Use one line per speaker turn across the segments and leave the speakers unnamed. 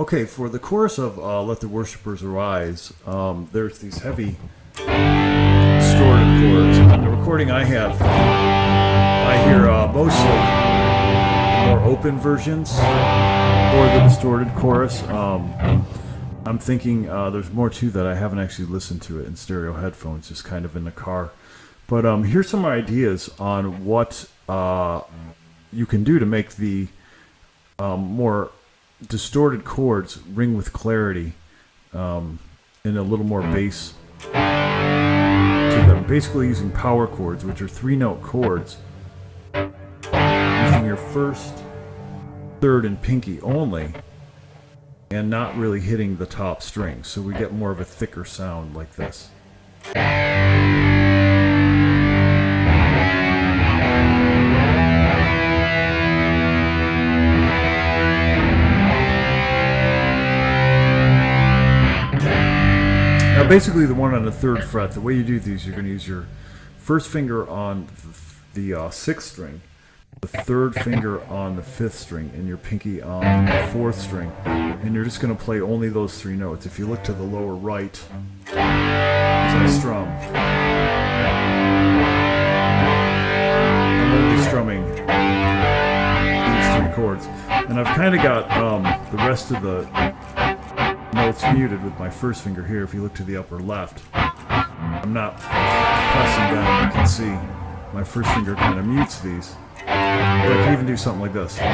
Okay, for the chorus of "Let the Worshippers Arise," there's these heavy distorted chords. On the recording I have, I hear mostly more open versions for the distorted chorus. I'm thinking there's more to that. I haven't actually listened to it in stereo headphones, just kind of in the car. But here's some ideas on what you can do to make the more distorted chords ring with clarity and a little more bass to them. Basically using power chords, which are 3-note chords, using your first, third, and pinky only, and not really hitting the top string. So we get more of a thicker sound like this. Now basically the one on the 3rd fret, the way you do these, you're going to use your first finger on the 6th string, the 3rd finger on the 5th string, and your pinky on the 4th string. And you're just going to play only those 3 notes. If you look to the lower right, as I strum, I'm only strumming these 3 chords. And I've kind of got the rest of the notes muted with my first finger here. If you look to the upper left, I'm not pressing down. You can see my first finger kind of mutes these. But I can even do something like this. All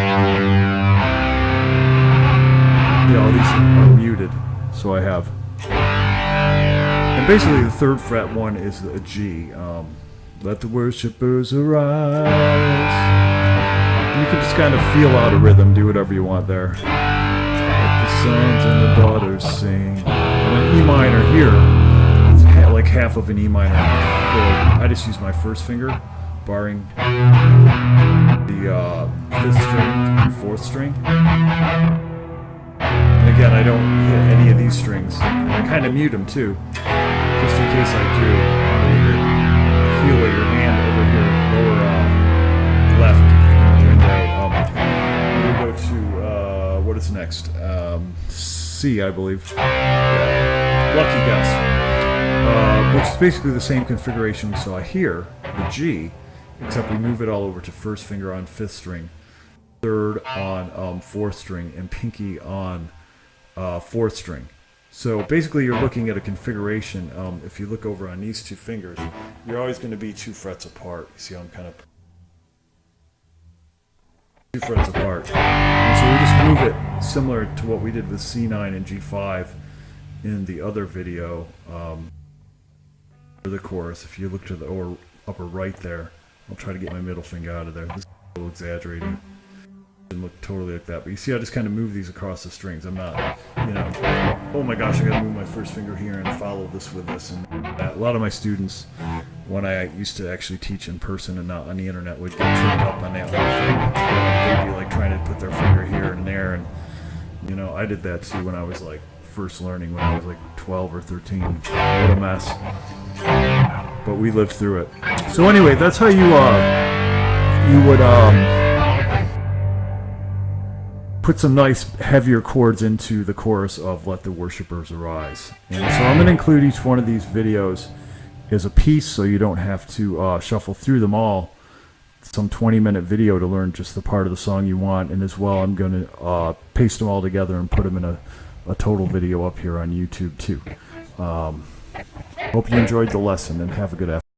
these are muted, so I have. And basically the 3rd fret one is a G. Let the worshippers arise. You can just kind of feel out a rhythm, do whatever you want there. Sons and the daughters sing. And an E minor here, it's like half of an E minor chord. I just use my first finger, barring the 5th string and 4th string. And again, I don't hit any of these strings. I kind of mute them too, just in case I do. On your heel of your hand over here, lower left. We go to what is next? C, I believe. Yeah. Lucky guess. Which is basically the same configuration. So I hear the G, except we move it all over to first finger on 5th string, 3rd on 4th string, and pinky on 4th string. So basically you're looking at a configuration. If you look over on these 2 fingers, you're always going to be 2 frets apart. You see how I'm kind of 2 frets apart. And so we just move it similar to what we did with C9 and G5 in the other video for the chorus. If you look to the upper right there, I'll try to get my middle finger out of there. This is a little exaggerating. It doesn't look totally like that. But you see I just kind of move these across the strings. I'm not, oh my gosh, I gotta move my first finger here and follow this with this. And a lot of my students, when I used to actually teach in person and not on the internet, would get tripped up on that whole thing. They'd be like trying to put their finger here and there, and I did that too when I was like first learning, when I was like 12 or 13. What a mess. But we lived through it. So anyway, that's how you would put some nice heavier chords into the chorus of "Let the Worshippers Arise." And so I'm going to include each one of these videos as a piece, so you don't have to shuffle through them all. Some 20-minute video to learn just the part of the song you want, and as well I'm going to paste them all together and put them in a total video up here on YouTube too. Hope you enjoyed the lesson, and have a good afternoon.